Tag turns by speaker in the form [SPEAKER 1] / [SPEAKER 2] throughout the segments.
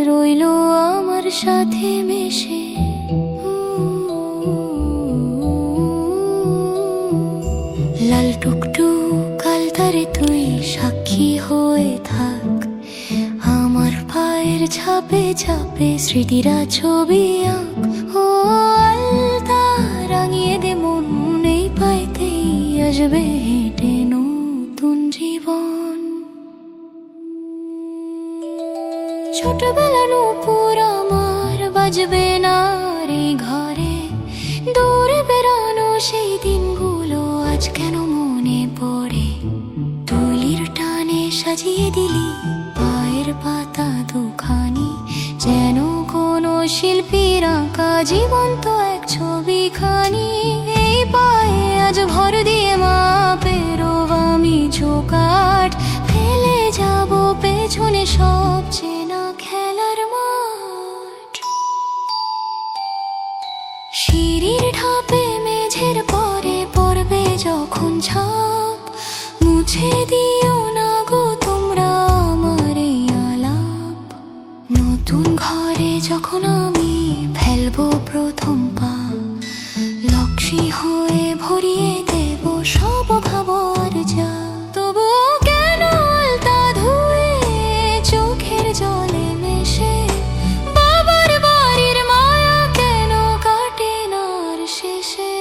[SPEAKER 1] রইল আমার সাথে মিশে। লাল টুকটুক আলতারে তুই সাক্ষী হয়ে থাক, আমার পায়ের ছাপে ছাপে স্মৃতিরা ছবি আঁক। ও আলতা রাঙিয়ে দে মন, এই পাইতেই আসবে হেঁটে নতুন জীবন। ছোটবেলা নূপুর আমার বাজবে না রে ঘরে, দূরে বেড়ানো সেই দিনগুলো আজ কেন মনে পড়ে। তুলির টানে সাজিয়ে দিলি পায়ের পাতা দুখানি, যেন কোনো শিল্পীর আঁকা জীবন্ত এক ছবিখানি। এই পায়ে আজ ভর দিয়ে মাপেরও আমি ঝোঁকাট ফেলে যাব পেছনে সব চেনা খেলার মাঠ। সিঁড়ির ধাপে মেঝের পরে পড়বে যখন ছাপ, মুছে দিও না গো তোমরা আমার এই আলাপ। নতুন ঘরে যখন আমি ফেলবো প্রথম পা, লক্ষ্মী হয়ে ভরিয়ে দেব সব ভাবর যা। তবুও কেন আলতা ধুয়ে চোখের জলে মেশে, বাবার বাড়ির মায়া কেন কাটে না আর শেষে।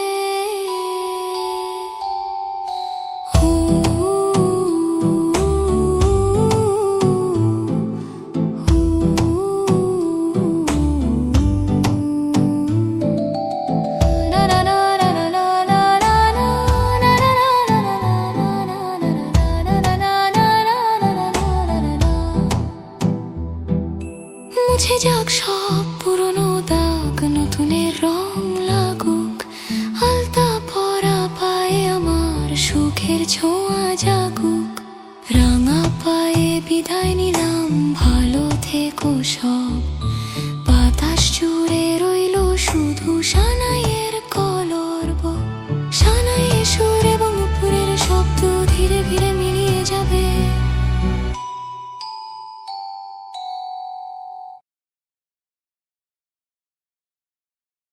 [SPEAKER 1] মুছে যাক সব পুরনো দাগ, নতুনের রং লাগুক। আলতা পরা পায়ে আমার সুখের ছোঁয়া জাগুক। রাঙা পায়ে বিদায় নিলাম, ভালো থেকো সব। বাতাস জুড়ে রইল শুধু সানা